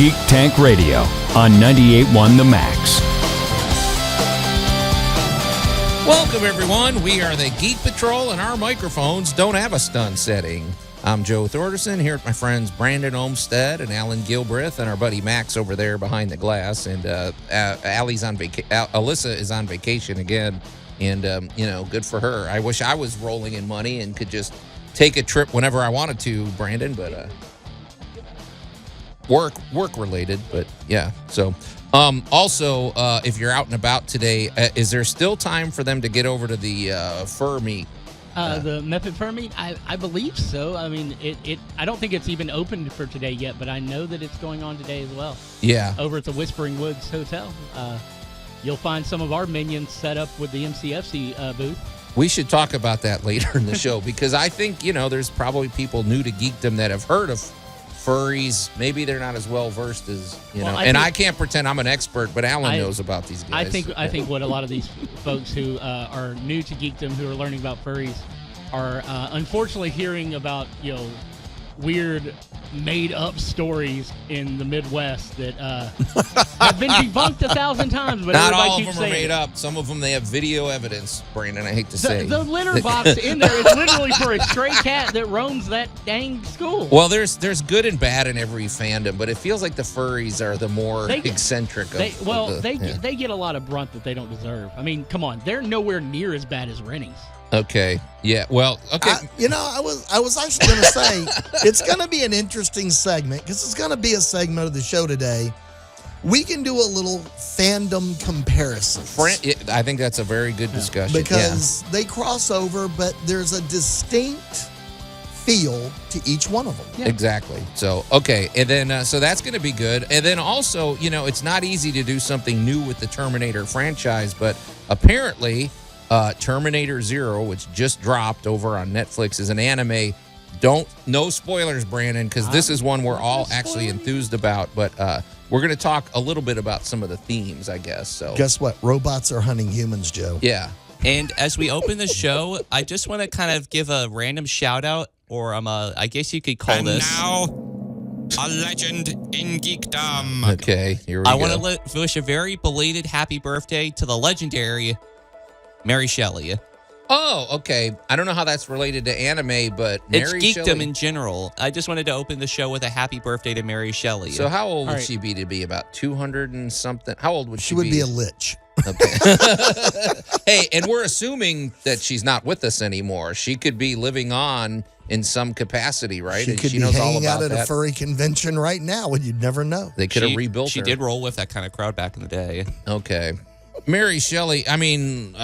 Geek Tank Radio on 98.1 The Max. Welcome, everyone. We are the Geek Patrol, and our microphones don't have a stun setting. I'm Joe Thorderson here with my friends Brandon Olmstead and Alan Gilbreth, and our buddy Max over there behind the glass. And Alyssa is on vacation again, and good for her. I wish I was rolling in money and could just take a trip whenever I wanted to, Brandon, but work related. But yeah, so. Also, if you're out and about today, is there still time for them to get over to the fur meet? The Method Fur Meet? I believe so. I mean, I don't think it's even opened for today yet, but I know that it's going on today as well. Yeah. Over at the Whispering Woods Hotel. You'll find some of our minions set up with the MCFC booth. We should talk about that later in the show because I think, there's probably people new to geekdom that have heard of furries. Maybe they're not as well versed as I can't pretend I'm an expert, but Alan knows about these guys. I think what a lot of these folks who are new to geekdom, who are learning about furries, are unfortunately hearing about weird made-up stories in the Midwest that have been debunked 1,000 times. But not all of keeps them are saying made up. Some of them they have video evidence. Brandon, I hate to say the litter box in there is literally for a stray cat that roams that dang school. Well, there's good and bad in every fandom, but it feels like the furries are the more eccentric. They get a lot of brunt that they don't deserve. I mean, come on, they're nowhere near as bad as Rennies. Okay. Yeah. Well. Okay. I was actually going to say it's going to be an interesting segment because it's going to be a segment of the show today. We can do a little fandom comparison. I think that's a very good discussion because they cross over, but there's a distinct feel to each one of them. Yeah. Exactly. So okay, and then so that's going to be good. And then also, it's not easy to do something new with the Terminator franchise, but apparently. Terminator Zero, which just dropped over on Netflix, is an anime. No spoilers, Brandon, because this is one we're all actually enthused about. But we're going to talk a little bit about some of the themes, I guess. So guess what? Robots are hunting humans, Joe. Yeah. And as we open the show, I just want to kind of give a random shout out, or I guess you could call this. Now, a legend in geekdom. Okay, here we go. I want to wish a very belated happy birthday to the legendary Mary Shelley. Oh, okay. I don't know how that's related to anime, but it's Mary geekdom Shelley. In general. I just wanted to open the show with a happy birthday to Mary Shelley. So how old would she be to be? About 200 and something? How old would she be? She would be a lich. Okay. Hey, and we're assuming that she's not with us anymore. She could be living on in some capacity, right? She could be hanging out at a furry convention right now, and you'd never know. They could have rebuilt her. She did roll with that kind of crowd back in the day. Okay. Mary Shelley, I mean,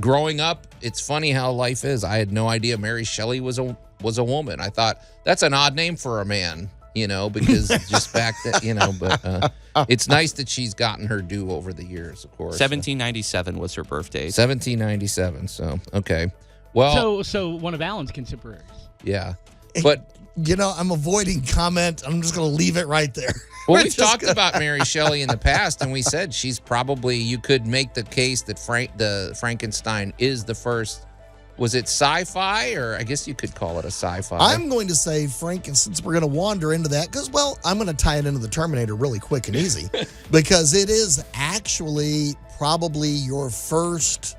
growing up, it's funny how life is. I had no idea Mary Shelley was a woman. I thought that's an odd name for a man, because just back then, but it's nice that she's gotten her due over the years, of course. 1797 was her birthday. 1797, so, okay. Well, so one of Alan's contemporaries. Yeah, but... I'm avoiding comment. I'm just going to leave it right there. Well, we've talked about Mary Shelley in the past, and we said she's probably, you could make the case that the Frankenstein is the first, was it sci-fi, or I guess you could call it a sci-fi. I'm going to say since we're going to wander into that, because, I'm going to tie it into the Terminator really quick and easy, because it is actually probably your first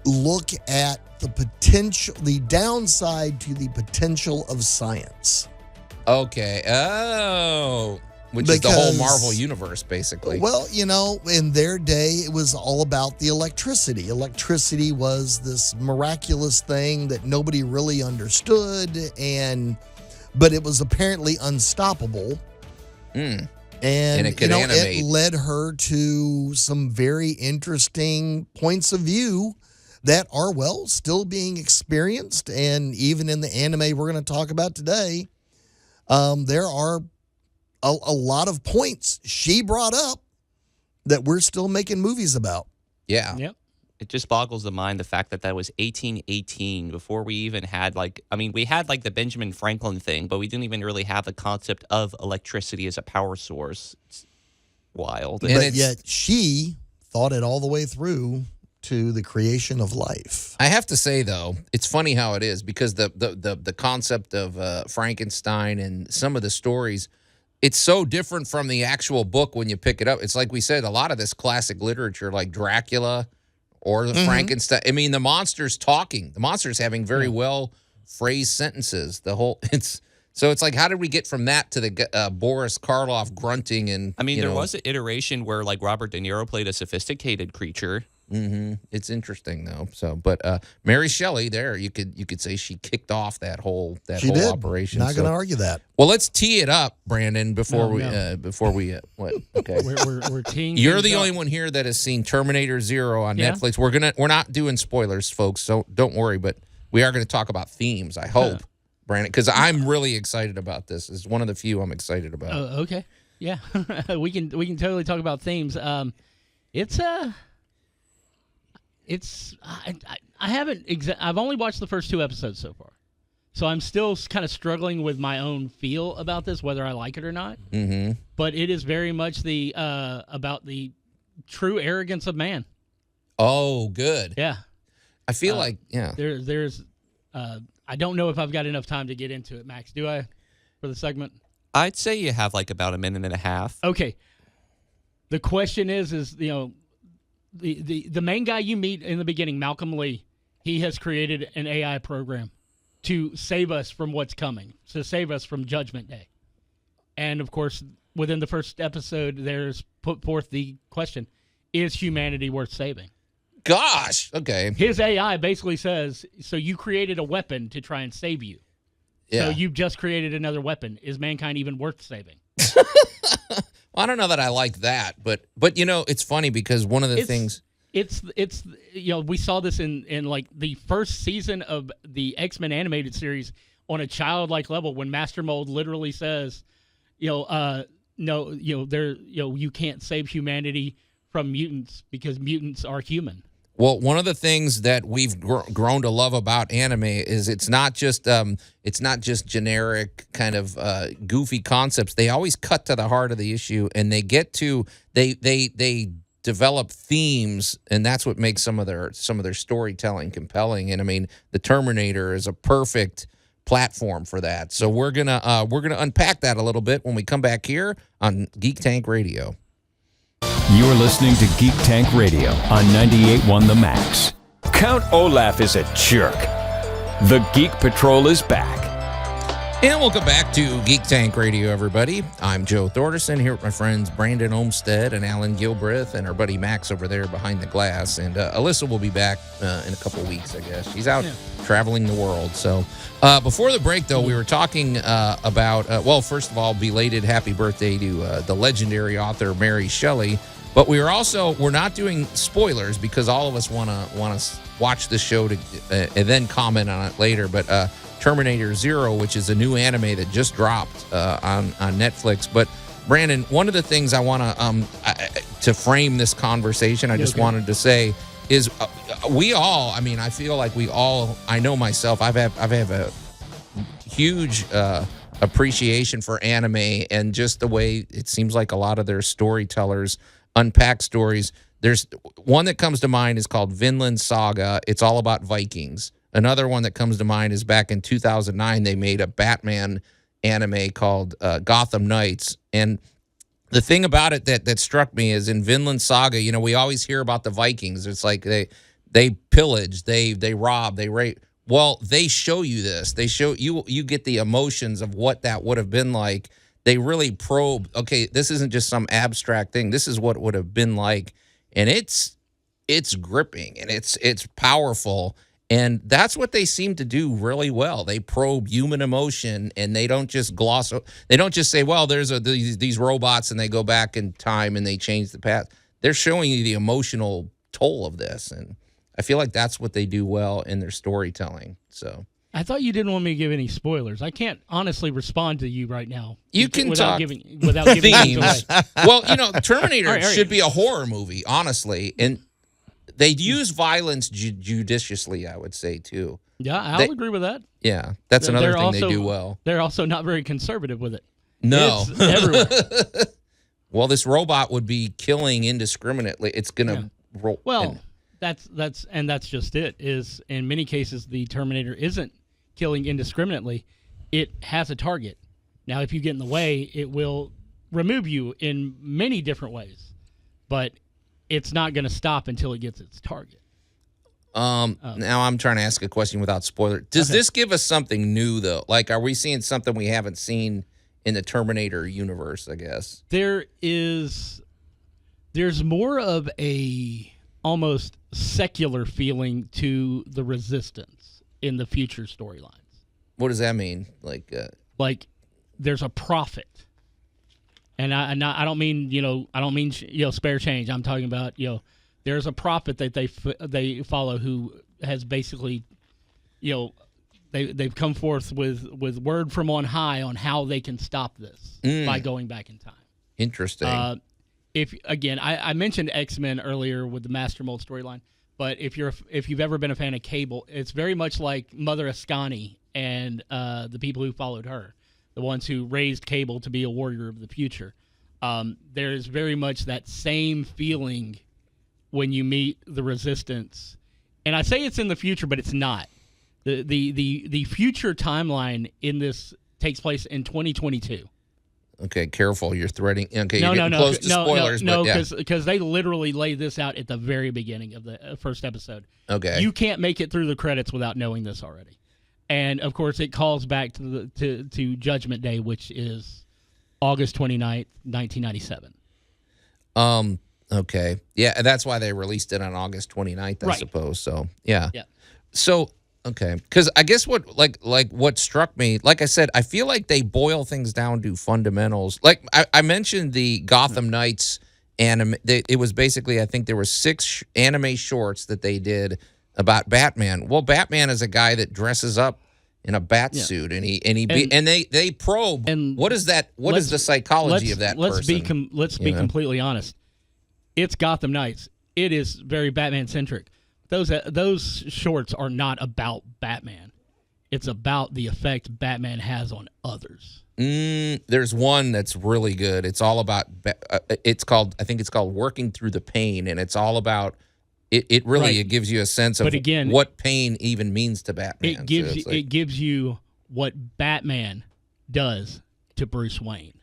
look at the downside to the potential of science. Okay. Oh, which is the whole Marvel universe, basically. Well, in their day, it was all about the electricity. Electricity was this miraculous thing that nobody really understood, but it was apparently unstoppable. And it could animate. It led her to some very interesting points of view that are, still being experienced. And even in the anime we're going to talk about today, there are a lot of points she brought up that we're still making movies about. Yeah. Yep. It just boggles the mind, the fact that was 1818 before we even had we had the Benjamin Franklin thing, but we didn't even really have the concept of electricity as a power source. It's wild. But yet she thought it all the way through to the creation of life. I have to say, though, it's funny how it is, because the concept of Frankenstein and some of the stories, it's so different from the actual book when you pick it up. It's like we said, a lot of this classic literature, like Dracula or the Frankenstein. I mean, the monster's talking. The monster's having very well phrased sentences. So it's like, how did we get from that to the Boris Karloff grunting and? I mean, there was an iteration where like Robert De Niro played a sophisticated creature. Mm-hmm. It's interesting though. So, but Mary Shelley, there you could say she kicked off that whole operation. Not going to argue that. Well, let's tee it up, Brandon. Before we what? Okay, we're teeing. You're things the up. only one here that has seen Terminator Zero on Netflix. We're not doing spoilers, folks. So don't worry. But we are going to talk about themes. I hope, Brandon, because I'm really excited about this. It's one of the few I'm excited about. Okay, yeah, we can totally talk about themes. I've only watched the first 2 episodes so far, so I'm still kind of struggling with my own feel about this, whether I like it or not. Mm-hmm. But it is very much about the true arrogance of man. Oh, good. Yeah, I feel like There's I don't know if I've got enough time to get into it, Max. Do I for the segment? I'd say you have like about a minute and a half. Okay. The question is the main guy you meet in the beginning, Malcolm Lee, he has created an AI program to save us from what's coming, to save us from Judgment Day. And, of course, within the first episode, there's put forth the question, is humanity worth saving? Gosh, okay. His AI basically says, so you created a weapon to try and save you. Yeah. So you've just created another weapon. Is mankind even worth saving? Well, I don't know that I like that, but it's funny because one of the things it's we saw this in like the first season of the X-Men animated series on a childlike level when Master Mold literally says, you can't save humanity from mutants because mutants are human. Well, one of the things that we've grown to love about anime is it's not just generic kind of goofy concepts. They always cut to the heart of the issue, and they develop themes, and that's what makes some of their storytelling compelling. And I mean, the Terminator is a perfect platform for that. So we're gonna unpack that a little bit when we come back here on Geek Tank Radio. You're listening to Geek Tank Radio on 98.1 The Max. Count Olaf is a jerk. The Geek Patrol is back. And welcome back to Geek Tank Radio, everybody. I'm Joe Thorderson here with my friends Brandon Olmstead and Alan Gilbreth and our buddy Max over there behind the glass. And Alyssa will be back in a couple weeks, I guess. She's out traveling the world. So before the break, though, we were talking about, first of all, belated happy birthday to the legendary author Mary Shelley. But we're not doing spoilers because all of us want to watch the show and then comment on it later. But Terminator Zero, which is a new anime that just dropped on Netflix. But Brandon, one of the things I want to frame this conversation, I just wanted to say is we all. I mean, I feel like we all. I know myself. I have a huge appreciation for anime and just the way it seems like a lot of their storytellers unpack stories. There's one that comes to mind is called Vinland Saga. It's all about Vikings. Another one that comes to mind is back in 2009, they made a Batman anime called Gotham Knights. And the thing about it that struck me is in Vinland Saga, we always hear about the Vikings. It's like they pillage, they rob, they rape. Well, they show you this. They show you get the emotions of what that would have been like. They really probe, okay, this isn't just some abstract thing. This is what it would have been like. And it's gripping and it's powerful. And that's what they seem to do really well. They probe human emotion, and they don't just gloss. They don't just say, "Well, there's these robots," and they go back in time and they change the past. They're showing you the emotional toll of this, and I feel like that's what they do well in their storytelling. So I thought you didn't want me to give any spoilers. I can't honestly respond to you right now. You can without talk giving things away. Well, Terminator All right. should be a horror movie, honestly, and they use violence judiciously, I would say, too. Yeah, I'll agree with that. Yeah, that's another thing they do well. They're also not very conservative with it. No. It's everywhere. Well, this robot would be killing indiscriminately. It's going to roll. Well, that's just it. Is in many cases the Terminator isn't killing indiscriminately. It has a target. Now, if you get in the way, it will remove you in many different ways, but it's not going to stop until it gets its target. Now I'm trying to ask a question without spoiler. Does this give us something new though? Like, are we seeing something we haven't seen in the Terminator universe? I guess There's more of a almost secular feeling to the Resistance in the future storylines. What does that mean? Like there's a prophet, and I don't mean spare change. I'm talking about there's a prophet that they follow who has basically they've come forth with word from on high on how they can stop this by going back in time. Interesting. If again, I mentioned X-Men earlier with the Master Mold storyline, but if you've ever been a fan of Cable, it's very much like Mother Ascani and the people who followed her, the ones who raised Cable to be a warrior of the future. There's very much that same feeling when you meet the Resistance, and I say it's in the future, but it's not. The future timeline in this takes place in 2022. Okay, careful. You're threading. Okay, No, you're getting close to spoilers. No, but because they literally lay this out at the very beginning of the first episode. Okay. You can't make it through the credits without knowing this already. And, of course, it calls back to Judgment Day, which is August 29th, 1997. Okay. Yeah, that's why they released it on August 29th, I suppose. So, yeah. Yeah. So, okay. Because I guess what struck me, like I said, I feel like they boil things down to fundamentals. Like I mentioned the Gotham Knights anime. It was basically, I think there were 6 anime shorts that they did about Batman. Well, Batman is a guy that dresses up in a bat suit, and they probe. And what is that? What is the psychology of that person? Let's be completely honest. It's Gotham Knights. It is very Batman centric. Those shorts are not about Batman. It's about the effect Batman has on others. There's one that's really good. It's all about. I think it's called Working Through the Pain, and it's all about. It really gives you a sense of what pain even means to Batman. It gives you what Batman does to Bruce Wayne.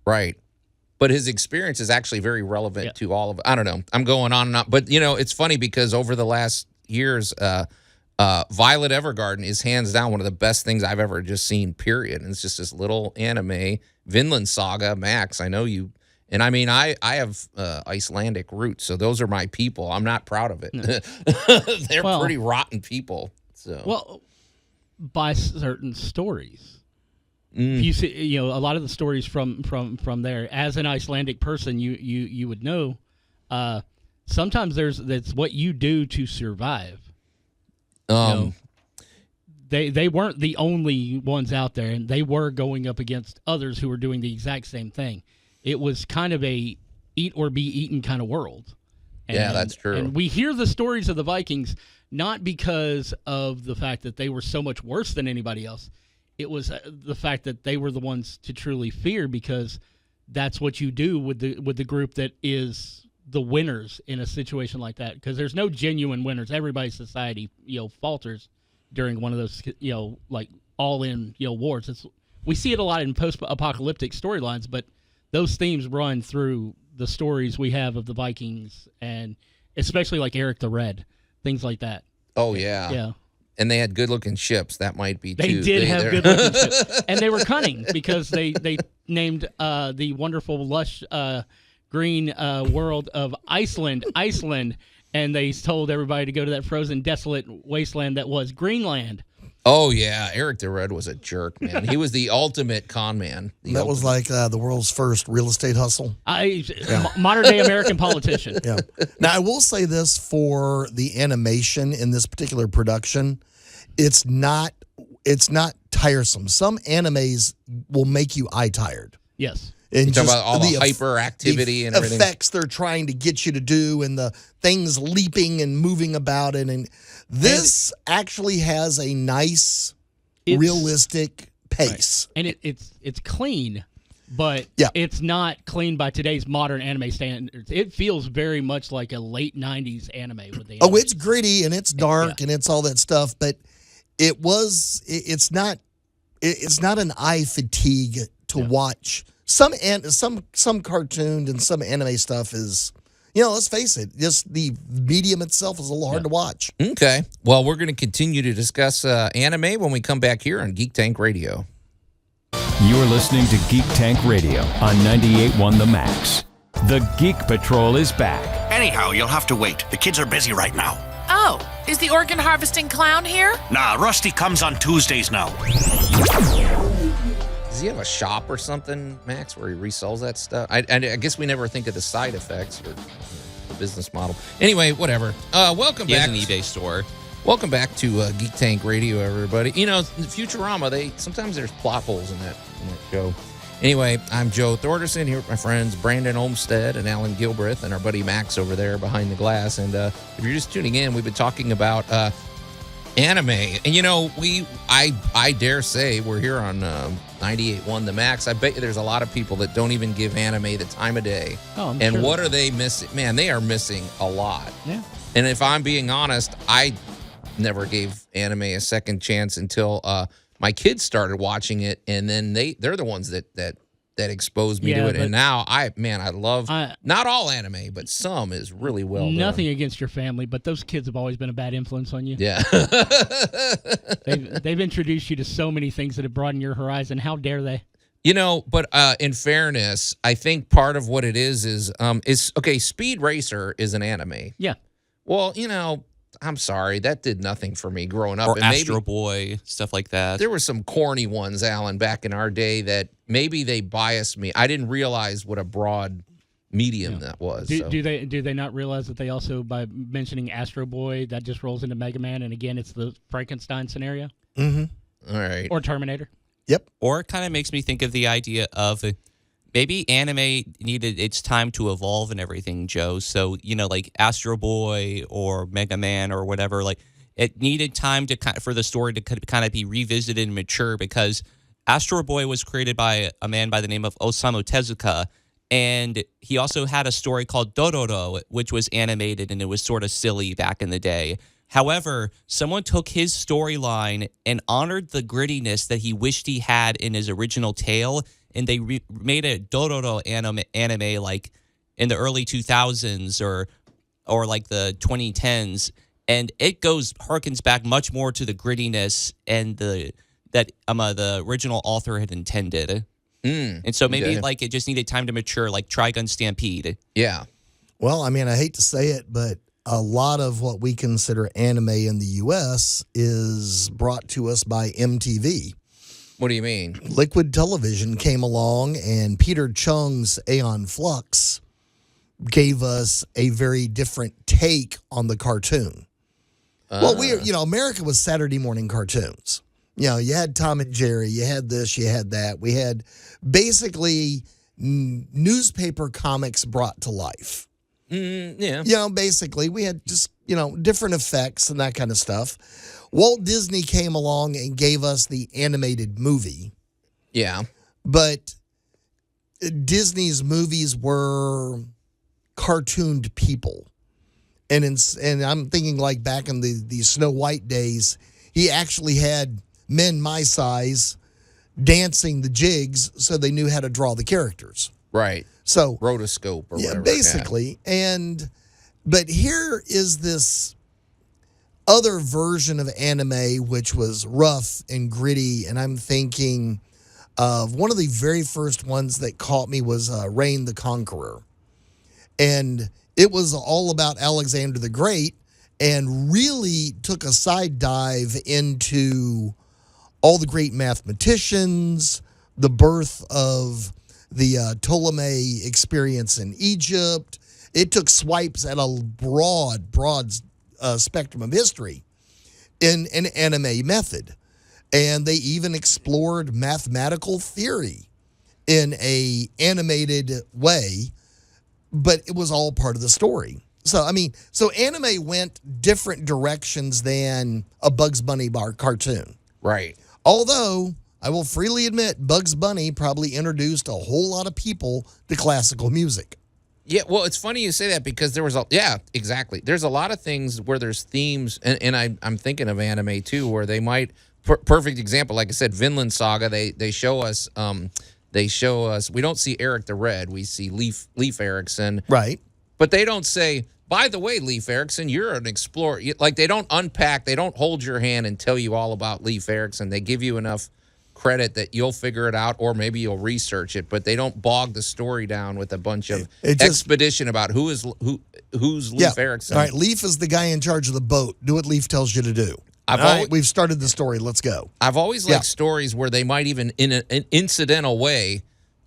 Right. But his experience is actually very relevant to all of it. I don't know. I'm going on and on. But, it's funny because over the last years, Violet Evergarden is hands down one of the best things I've ever just seen, period. And it's just this little anime. Vinland Saga, Max, I know you. And I mean, I have Icelandic roots, so those are my people. I'm not proud of it. No. They're pretty rotten people. So. Well, by certain stories. You see, a lot of the stories from there. As an Icelandic person, you would know. Sometimes that's what you do to survive. They weren't the only ones out there, and they were going up against others who were doing the exact same thing. It was kind of a eat or be eaten kind of world. Yeah, that's true. And we hear the stories of the Vikings not because of the fact that they were so much worse than anybody else. It was the fact that they were the ones to truly fear, because that's what you do with the group that is the winners in a situation like that. Because there's no genuine winners. Everybody's society, falters during one of those, like all-in, wars. We see it a lot in post-apocalyptic storylines, but those themes run through the stories we have of the Vikings, and especially like Eric the Red, things like that. Oh, yeah. Yeah. And they had good-looking ships. That might be, too. They have good-looking ships. And they were cunning because they named the wonderful, lush, green world of Iceland, and they told everybody to go to that frozen, desolate wasteland that was Greenland. Oh, yeah. Eric the Red was a jerk, man. He was the ultimate con man. Was like the world's first real estate hustle. Modern-day American politician. Yeah. Now, I will say this for the animation in this particular production. It's not tiresome. Some animes will make you eye tired. Yes. And you talk about all the hyperactivity and everything. Effects they're trying to get you to do, and the things leaping and moving about it. And this actually has a nice, realistic pace. Right. And it's clean, but it's not clean by today's modern anime standards. It feels very much like a late 90s anime with the animation. It's gritty and it's dark and it's all that stuff, but it's not an eye fatigue to watch some cartoon and some anime stuff is, let's face it, just the medium itself is a little hard to watch. Okay. Well, we're going to continue to discuss anime when we come back here on Geek Tank Radio. You're listening to Geek Tank Radio on 98.1 The Max. The Geek Patrol is back. Anyhow, you'll have to wait. The kids are busy right now. Oh, is the organ harvesting clown here? Nah, Rusty comes on Tuesdays now. Does he have a shop or something, Max, where he resells that stuff? I guess we never think of the side effects or the business model. Anyway, whatever. Welcome He back. has an eBay store. Welcome back to Geek Tank Radio, everybody. In Futurama, sometimes there's plot holes in that show. Anyway, I'm Joe Thorderson here with my friends Brandon Olmstead and Alan Gilbreth and our buddy Max over there behind the glass. And if you're just tuning in, we've been talking about anime. And I dare say we're here on 98.1 The Max. I bet you there's a lot of people that don't even give anime the time of day. Oh, I'm and sure. what are they missing? Man, they are missing a lot. Yeah. And if I'm being honest, I never gave anime a second chance until my kids started watching it, and then they're the ones that exposed me to it. And now I love not all anime, but some is really well done. Nothing against your family, but those kids have always been a bad influence on you. Yeah. They've introduced you to so many things that have broadened your horizon. How dare they? But in fairness, I think part of what it is okay, Speed Racer is an anime. Yeah. Well, I'm sorry, that did nothing for me growing up. Or And Astro Boy, stuff like that. There were some corny ones, Alan, back in our day that maybe they biased me. I didn't realize what a broad medium that was. Do they not realize that they also, by mentioning Astro Boy, that just rolls into Mega Man, and again, it's the Frankenstein scenario? Mm-hmm. All right. Or Terminator? Yep. Or it kind of makes me think of the idea of maybe anime needed its time to evolve and everything, Joe. So, like Astro Boy or Mega Man or whatever, like it needed time for the story to kind of be revisited and mature, because Astro Boy was created by a man by the name of Osamu Tezuka, and he also had a story called Dororo, which was animated, and it was sort of silly back in the day. However, someone took his storyline and honored the grittiness that he wished he had in his original tale, and they made a Dororo anime like in the early 2000s or like the 2010s, and it harkens back much more to the grittiness and that the original author had intended. And so maybe like it just needed time to mature, like Trigun Stampede. Yeah. Well, I hate to say it, but a lot of what we consider anime in the U.S. is brought to us by MTV. What do you mean? Liquid Television came along, and Peter Chung's Aeon Flux gave us a very different take on the cartoon. Well, America was Saturday morning cartoons. You had Tom and Jerry, you had this, you had that. We had basically newspaper comics brought to life. Yeah. Basically, we had just, different effects and that kind of stuff. Walt Disney came along and gave us the animated movie. Yeah. But Disney's movies were cartooned people. And I'm thinking like back in the Snow White days, he actually had men my size dancing the jigs so they knew how to draw the characters. Right. So rotoscope or whatever. Basically. Yeah. But here is this other version of anime which was rough and gritty, and I'm thinking of one of the very first ones that caught me was Reign the Conqueror. And it was all about Alexander the Great and really took a side dive into all the great mathematicians, the birth of the Ptolemy experience in Egypt. It took swipes at a broad spectrum of history in an anime method. And they even explored mathematical theory in a animated way, but it was all part of the story. So anime went different directions than a Bugs Bunny cartoon. Right. Although, I will freely admit, Bugs Bunny probably introduced a whole lot of people to classical music. Yeah, well, it's funny you say that because exactly. There's a lot of things where there's themes, and I'm thinking of anime too, where they might, perfect example, like I said, Vinland Saga, they show us they show us, we don't see Eric the Red, we see Leif Erikson. Right. But they don't say, by the way, Leif Erikson, you're an explorer. Like, they don't unpack, they don't hold your hand and tell you all about Leif Erikson. They give you enough credit that you'll figure it out, or maybe you'll research it, but they don't bog the story down with a bunch of expedition about who's Leif Erikson. All right, Leif is the guy in charge of the boat. Do what Leif tells you to do. We've started the story. Let's go. I've always liked stories where they might even, in an incidental way,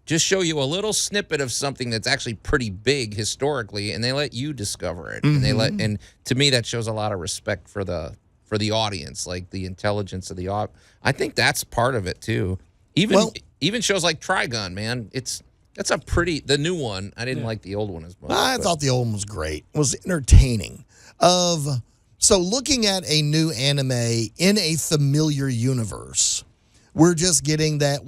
just show you a little snippet of something that's actually pretty big historically, and they let you discover it. And to me, that shows a lot of respect for the audience, like the intelligence of the audience. I think that's part of it too. Even shows like Trigun, man, that's a pretty, the new one. I didn't like the old one as much. I thought the old one was great. It was entertaining. So looking at a new anime in a familiar universe, we're just getting that,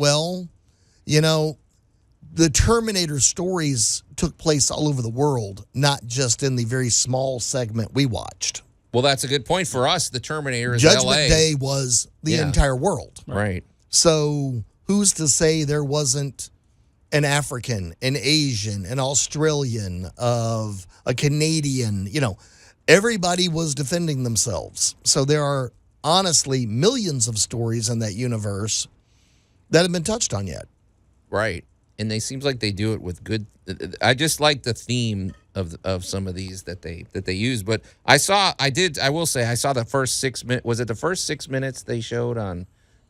the Terminator stories took place all over the world, not just in the very small segment we watched. Well, that's a good point for us. The Terminator is Judgment LA. Day was the entire world. Right. So who's to say there wasn't an African, an Asian, an Australian, a Canadian, everybody was defending themselves. So there are honestly millions of stories in that universe that have been touched on yet. Right. And they seems like they do it with good. I just like the theme of some of these that they use. But I will say I saw the first 6 minutes. Was it the first 6 minutes they showed on?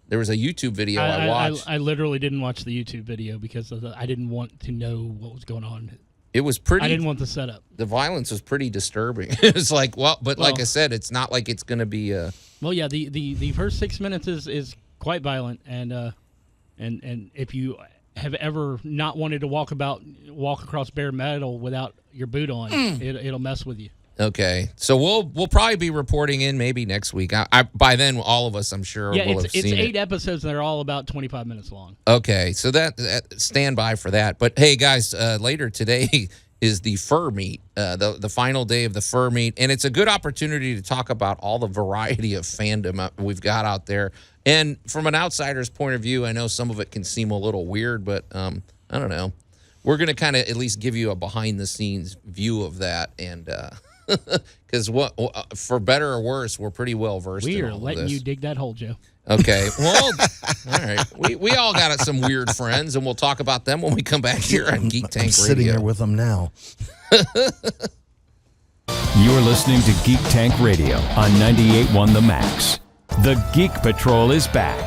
There was a YouTube video I watched. I literally didn't watch the YouTube video because I didn't want to know what was going on. It was pretty. I didn't want the setup. The violence was pretty disturbing. It's like, like I said, it's not like it's going to be. Well, yeah, the first 6 minutes is quite violent, and if you have ever not wanted to walk across bare metal without your boot on, it'll mess with you. Okay, so we'll probably be reporting in maybe next week. I by then all of us, I'm sure, will have seen it. It's 8 episodes and they're all about 25 minutes long. Okay, so that stand by for that. But hey, guys, later today is the fur meet, the final day of the fur meet, and it's a good opportunity to talk about all the variety of fandom we've got out there. And from an outsider's point of view, I know some of it can seem a little weird, but I don't know. We're going to kind of at least give you a behind-the-scenes view of that, and because for better or worse, we're pretty well versed. We in are all letting of this. you dig that hole, Joe. Okay, well, all right. We all got some weird friends, and we'll talk about them when we come back here on Geek Tank Radio. I'm sitting here with them now. You're listening to Geek Tank Radio on 98.1 The Max. The Geek Patrol is back.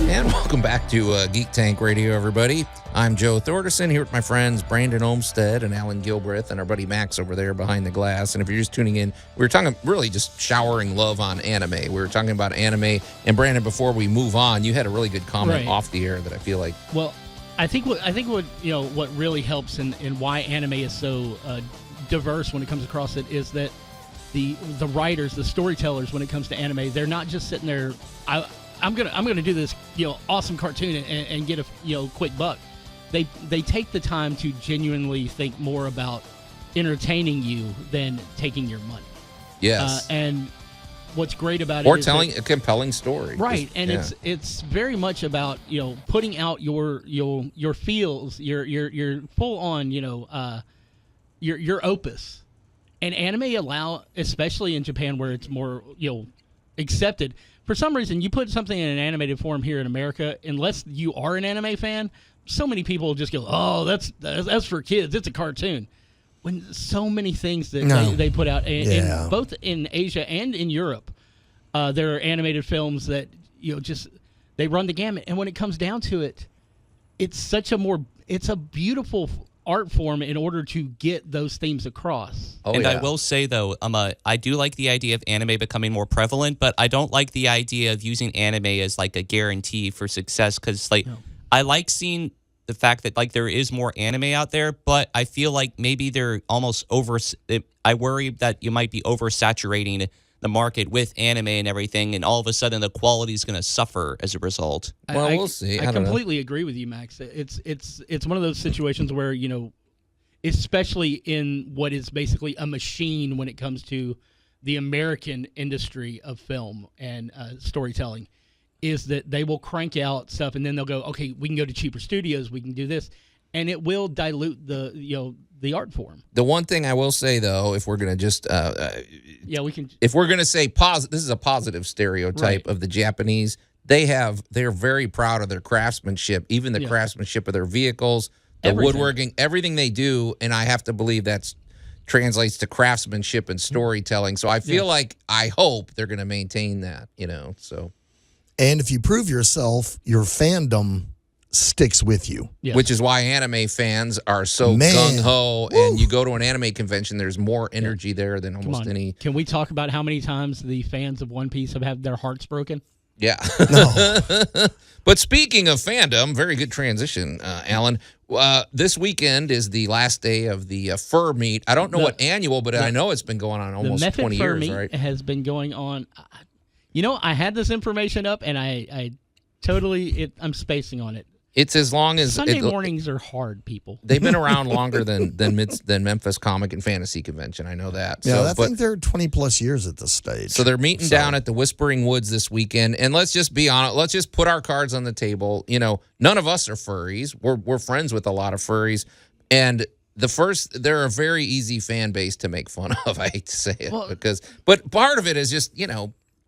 And welcome back to Geek Tank Radio, everybody. I'm Joe Thorderson here with my friends Brandon Olmstead and Alan Gilbreth and our buddy Max over there behind the glass. And if you're just tuning in, we were talking really just showering love on anime. We were talking about anime. And Brandon, before we move on, you had a really good comment off the air that I feel like. Well, I think what really helps in why anime is so diverse when it comes across it is that the writers, the storytellers, when it comes to anime, they're not just sitting there. I'm gonna do this awesome cartoon and get a quick buck. They take the time to genuinely think more about entertaining you than taking your money. Yes. And what's great about it or is telling a compelling story, right? It's very much about putting out your feels, your full on your opus. And anime allow, especially in Japan where it's more accepted. For some reason, you put something in an animated form here in America, unless you are an anime fan, so many people just go, "Oh, that's for kids. It's a cartoon." When so many things that they put out, and both in Asia and in Europe, there are animated films that they run the gamut. And when it comes down to it, it's a beautiful art form in order to get those themes across. I will say, though, I do like the idea of anime becoming more prevalent, but I don't like the idea of using anime as like a guarantee for success because I like seeing the fact that there is more anime out there, but I feel like maybe they're almost I worry that you might be oversaturating the market with anime and everything, and all of a sudden the quality is going to suffer as a result. Well, we'll see. I completely agree with you, Max. It's one of those situations where especially in what is basically a machine when it comes to the American industry of film and storytelling, is that they will crank out stuff, and then they'll go, okay, we can go to cheaper studios, we can do this, and it will dilute the art form. The one thing I will say, though, if we're going to just we can. if we're going to say this is a positive stereotype of the Japanese. They're very proud of their craftsmanship, even the craftsmanship of their vehicles, the woodworking, everything they do, and I have to believe that's translates to craftsmanship and storytelling. So I feel like, I hope they're going to maintain that, so. And if you prove yourself, your fandom sticks with you. Yes. Which is why anime fans are so gung-ho, and you go to an anime convention, there's more energy there than almost any. Can we talk about how many times the fans of One Piece have had their hearts broken? Yeah. No. But speaking of fandom, very good transition, Alan. This weekend is the last day of the fur meet. I don't know what annual, but I know it's been going on almost 20 fur years, meet right? Has been going on. I had this information up, and I totally, I'm spacing on it. It's as long as Sunday mornings are hard, people. They've been around longer than Memphis Comic and Fantasy Convention. I know that. Yeah, I think they're 20 plus years at this stage. So they're meeting down at the Whispering Woods this weekend, and let's just be honest. Let's just put our cards on the table. None of us are furries. We're friends with a lot of furries, and they're a very easy fan base to make fun of. I hate to say it, but part of it is just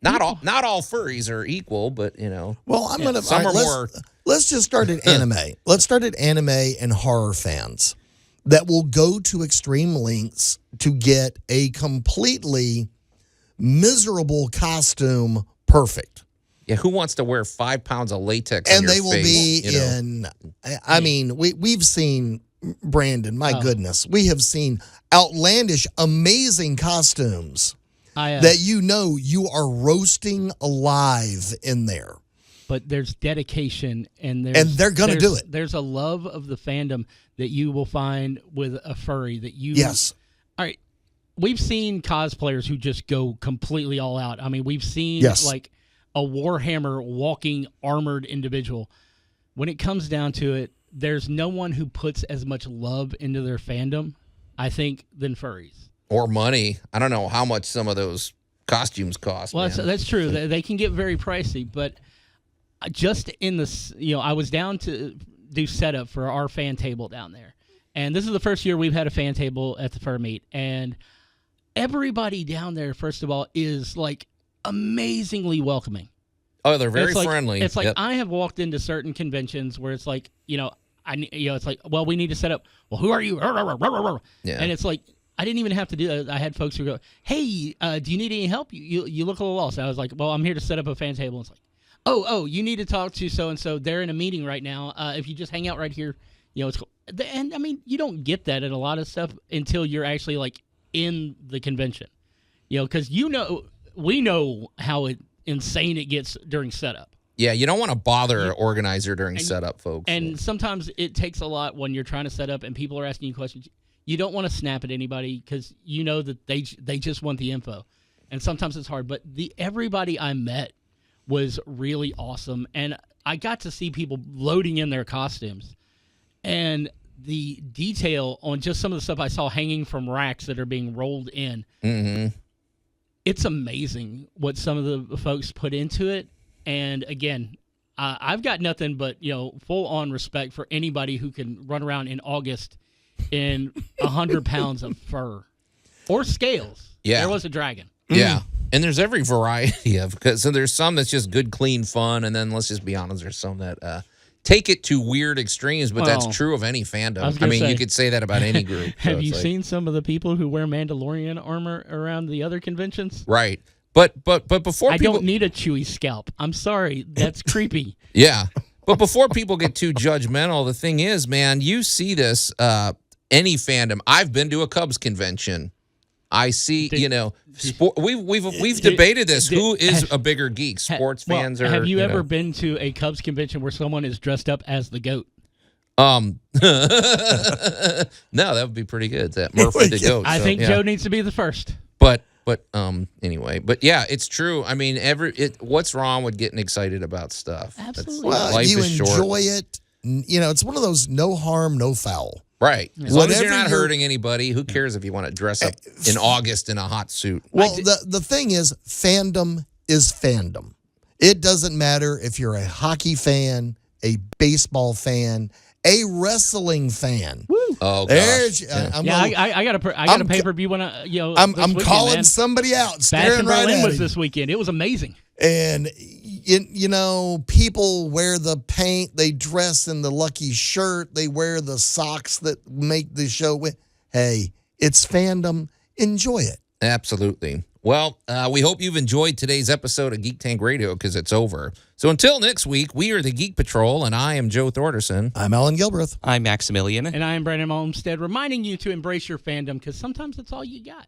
not all furries are equal, but Well, I'm gonna. Some are more. Let's just start at anime. Let's start at anime and horror fans that will go to extreme lengths to get a completely miserable costume perfect. Yeah, who wants to wear 5 pounds of latex? And on your they will face, be in. I mean, we've seen Brandon. My goodness, we have seen outlandish, amazing costumes that you are roasting alive in there. But there's dedication, and they're going to do it. There's a love of the fandom that you will find with a furry that you. Yes. All right. We've seen cosplayers who just go completely all out. I mean, we've seen like a Warhammer walking armored individual. When it comes down to it, there's no one who puts as much love into their fandom, I think, than furries. Or money. I don't know how much some of those costumes cost. Well, that's true. They can get very pricey, but. Just in this, I was down to do setup for our fan table down there. And this is the first year we've had a fan table at the fur meet. And everybody down there, first of all, is like amazingly welcoming. Oh, they're very friendly. It's like I have walked into certain conventions where it's like, it's like, well, we need to set up. Well, who are you? Yeah. And it's like, I didn't even have to do that. I had folks who go, hey, do you need any help? You look a little lost. And I was like, well, I'm here to set up a fan table. And it's like, oh, you need to talk to so-and-so. They're in a meeting right now. If you just hang out right here, it's cool. And, I mean, you don't get that at a lot of stuff until you're actually, like, in the convention. Because we know how insane it gets during setup. Yeah, you don't want to bother an organizer during setup, folks. And sometimes it takes a lot when you're trying to set up and people are asking you questions. You don't want to snap at anybody because you know that they just want the info. And sometimes it's hard. But everybody I met was really awesome, and I got to see people loading in their costumes, and the detail on just some of the stuff I saw hanging from racks that are being rolled in. Mm-hmm. It's amazing what some of the folks put into it, and again, I've got nothing but full-on respect for anybody who can run around in August in 100 pounds of fur or scales. Yeah, there was a dragon. Yeah. And there's every variety so there's some that's just good, clean fun, and then let's just be honest, there's some that take it to weird extremes, but that's true of any fandom. I mean, you could say that about any group. Have you seen some of the people who wear Mandalorian armor around the other conventions? Right. But before I don't need a Chewie scalp. I'm sorry, that's creepy. Yeah. But before people get too judgmental, the thing is, man, you see this any fandom. I've been to a Cubs convention. I see, we've debated this. Who is a bigger geek, sports fans or? Have you ever been to a Cubs convention where someone is dressed up as the goat? No, that would be pretty good. That Murphy the goat. I think Joe needs to be the first. But anyway, yeah, it's true. I mean, what's wrong with getting excited about stuff? Absolutely. Life you is enjoy short. it. It's one of those no harm, no foul. Right. As long as you're not hurting anybody, who cares if you want to dress up in August in a hot suit? Well, the thing is, fandom is fandom. It doesn't matter if you're a hockey fan, a baseball fan, a wrestling fan. Oh, gosh. There's, I got a pay-per-view when I'm this weekend, calling man. somebody out, Bash staring in right Berlin at was him. this weekend. It was amazing. And, people wear the paint. They dress in the lucky shirt. They wear the socks that make the show. Hey, it's fandom. Enjoy it. Absolutely. Well, we hope you've enjoyed today's episode of Geek Tank Radio because it's over. So until next week, we are the Geek Patrol, and I am Joe Thorderson. I'm Alan Gilbreth. I'm Maximilian. And I am Brandon Olmstead, reminding you to embrace your fandom because sometimes that's all you got.